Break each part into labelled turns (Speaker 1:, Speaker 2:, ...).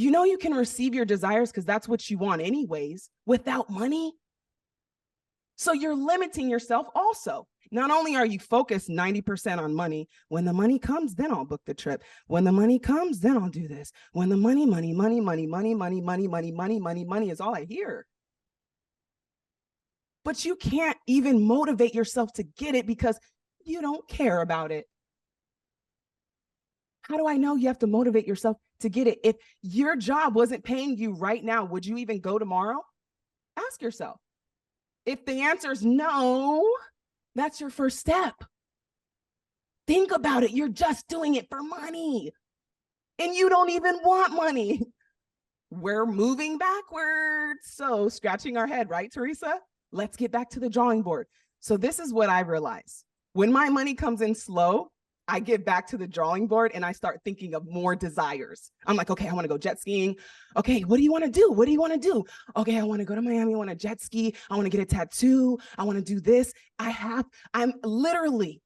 Speaker 1: You know you can receive your desires because that's what you want anyways without money. So you're limiting yourself also. Not only are you focused 90% on money, when the money comes, then I'll book the trip. When the money comes, then I'll do this. When the money is all I hear. But you can't even motivate yourself to get it because you don't care about it. How do I know you have to motivate yourself to get it? If your job wasn't paying you right now, would you even go tomorrow? Ask yourself. If the answer is no, that's your first step. Think about it. You're just doing it for money. And you don't even want money. We're moving backwards. So scratching our head, right, Teresa? Let's get back to the drawing board. So this is what I realize. When my money comes in slow, I get back to the drawing board and I start thinking of more desires. I'm like, okay, I want to go jet skiing. Okay, what do you want to do? What do you want to do? Okay, I want to go to Miami. I want to jet ski. I want to get a tattoo. I want to do this. I'm literally,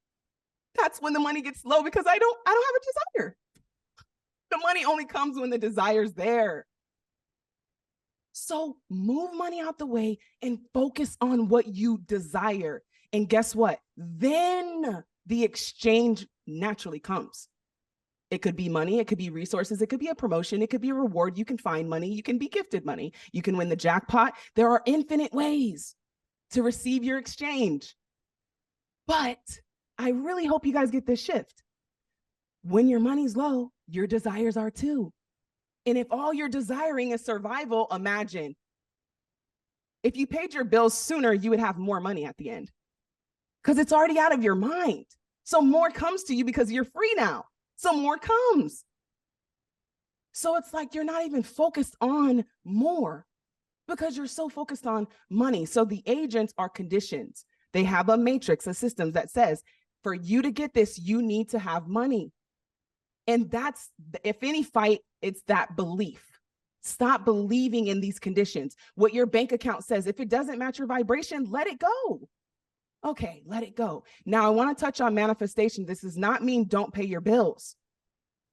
Speaker 1: that's when the money gets low because I don't have a desire. The money only comes when the desire's there. So move money out the way and focus on what you desire. And guess what? Then the exchange naturally comes. It could be money, it could be resources, it could be a promotion, it could be a reward. You can find money, you can be gifted money, you can win the jackpot. There are infinite ways to receive your exchange. But I really hope you guys get this shift. When your money's low, your desires are too. And if all you're desiring is survival, imagine if you paid your bills sooner, you would have more money at the end because it's already out of your mind. So more comes to you because you're free now. So more comes. So it's like you're not even focused on more because you're so focused on money. So the agents are conditioned. They have a matrix, a system that says, for you to get this, you need to have money. And that's, if any fight, it's that belief. Stop believing in these conditions. What your bank account says, if it doesn't match your vibration, let it go. Okay, let it go. Now I want to touch on manifestation. This does not mean don't pay your bills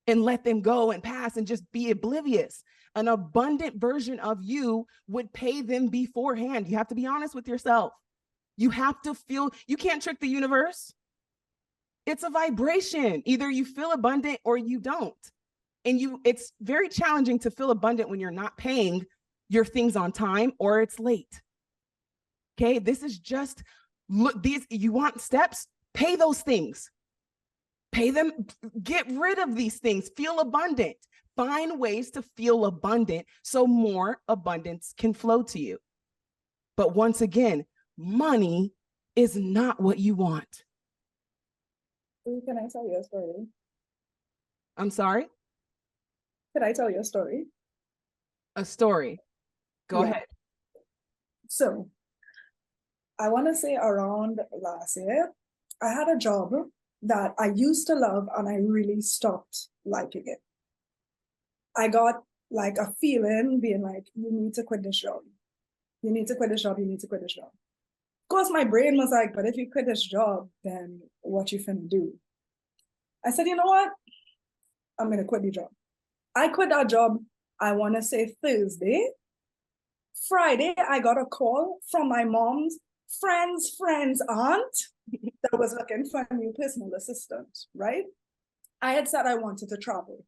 Speaker 1: and let them go and pass and just be oblivious. An abundant version of you would pay them beforehand. You have to be honest with yourself. You have to feel, you can't trick the universe. It's a vibration. Either you feel abundant or you don't. And it's very challenging to feel abundant when you're not paying your things on time or it's late. Okay, this is just, look, you want steps, pay those things. Pay them, get rid of these things, feel abundant. Find ways to feel abundant so more abundance can flow to you. But once again, money is not what you want.
Speaker 2: Can I tell you a story?
Speaker 1: I'm sorry?
Speaker 2: Can I tell you a story?
Speaker 1: A story. Go ahead.
Speaker 2: So, I want to say around last year, I had a job that I used to love and I really stopped liking it. I got like a feeling being like, you need to quit this job. You need to quit this job. You need to quit this job. Of course, my brain was like, but if you quit this job, then what you finna do? I said, you know what? I'm going to quit the job. I quit that job, I want to say Thursday. Friday, I got a call from my mom's friend's aunt that was looking for a new personal assistant, right? I had said I wanted to travel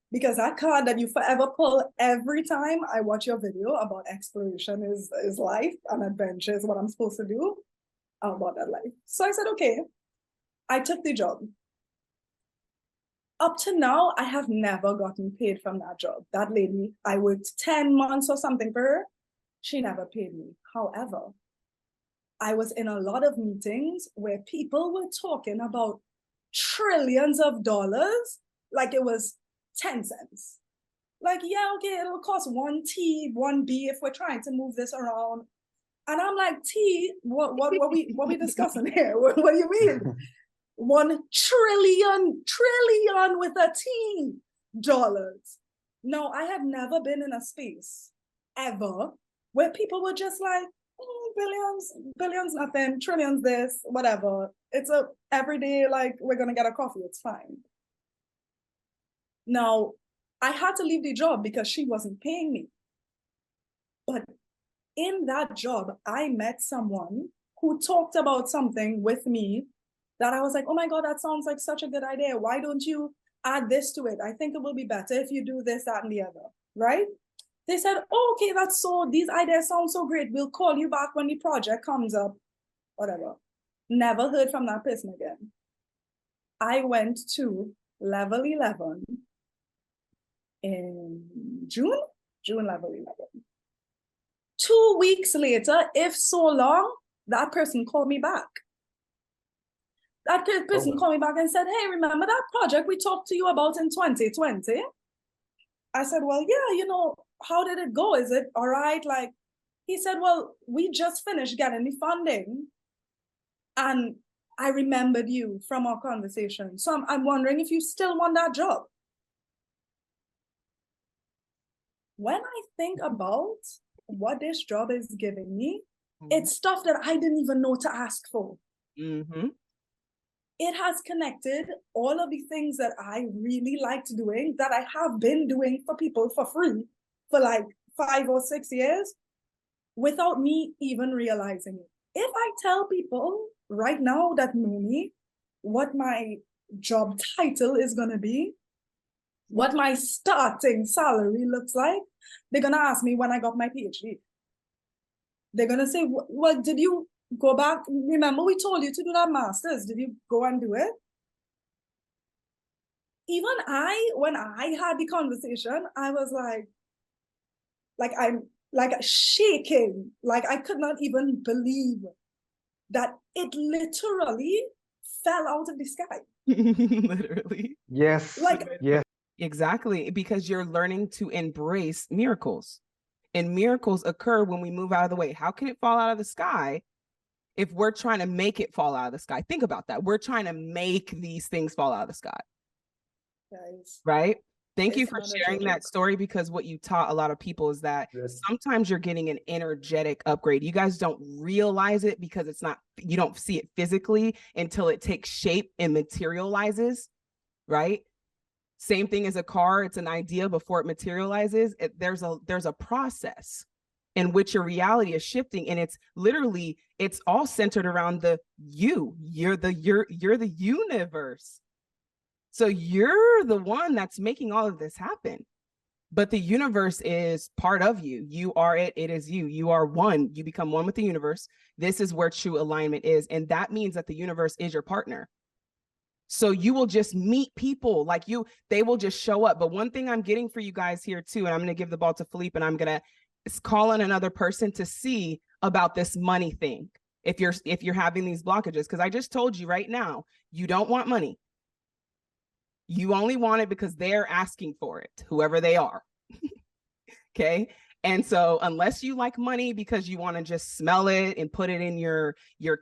Speaker 2: because that card that you forever pull every time I watch your video about exploration is life and adventure is what I'm supposed to do about that life. So I said, okay, I took the job. Up to now, I have never gotten paid from that job. That lady, I worked 10 months or something for her. She never paid me. However, I was in a lot of meetings where people were talking about trillions of dollars like it was 10 cents. Like, yeah, okay, it'll cost 1 T, 1 B if we're trying to move this around. And I'm like, T, what we discussing here? What do you mean? 1 trillion with a T dollars. No, I have never been in a space ever where people were just like, billions, nothing, trillions, this, whatever. It's a everyday, like, we're gonna get a coffee, it's fine. Now, I had to leave the job because she wasn't paying me. But in that job, I met someone who talked about something with me that I was like, oh my God, that sounds like such a good idea. Why don't you add this to it? I think it will be better if you do this, that, and the other, right? They said, oh, okay, these ideas sound so great. We'll call you back when the project comes up, whatever. Never heard from that person again. I went to level 11 in June level 11. 2 weeks later, if so long, that person called me back. That person called me back and said, hey, remember that project we talked to you about in 2020? I said, well, yeah, how did it go? Is it all right? Like, he said, well, we just finished getting the funding and I remembered you from our conversation. So I'm wondering if you still want that job. When I think about what this job is giving me, it's stuff that I didn't even know to ask for.
Speaker 1: Mm-hmm.
Speaker 2: It has connected all of the things that I really liked doing, that I have been doing for people for free for like 5 or 6 years without me even realizing it. If I tell people right now that know me what my job title is going to be, what my starting salary looks like, they're going to ask me when I got my PhD. They're going to say, well, did you go back? Remember, we told you to do that master's. Did you go and do it? Even when I had the conversation, I was I'm shaking. Like I could not even believe that it literally fell out of the sky.
Speaker 1: Literally.
Speaker 3: Yes. Yes.
Speaker 1: Exactly. Because you're learning to embrace miracles. And miracles occur when we move out of the way. How can it fall out of the sky if we're trying to make it fall out of the sky? Think about that. We're trying to make these things fall out of the sky.
Speaker 2: Guys,
Speaker 1: right? Thank you for sharing that story, because what you taught a lot of people is that sometimes you're getting an energetic upgrade. You guys don't realize it because you don't see it physically until it takes shape and materializes, right? Same thing as a car. It's an idea before it materializes. There's a process in which your reality is shifting, and it's all centered around you're the universe. So you're the one that's making all of this happen, but the universe is part of you. You are it. It is you. You are one. You become one with the universe. This is where true alignment is. And that means that the universe is your partner. So you will just meet people like they will just show up. But one thing I'm getting for you guys here too, and I'm going to give the ball to Philippe, and I'm going to call on another person to see about this money thing. If you're having these blockages, because I just told you right now, you don't want money. You only want it because they're asking for it, whoever they are. Okay. And so unless you like money because you want to just smell it and put it in your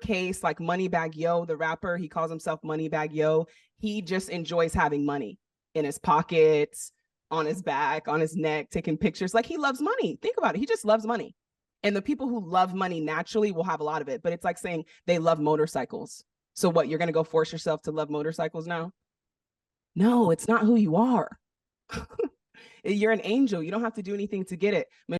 Speaker 1: case, like Moneybag Yo, the rapper, he calls himself Moneybag Yo. He just enjoys having money in his pockets, on his back, on his neck, taking pictures. Like, he loves money. Think about it. He just loves money. And the people who love money naturally will have a lot of it. But it's like saying they love motorcycles. So what, you're going to go force yourself to love motorcycles now? No, it's not who you are. You're an angel. You don't have to do anything to get it.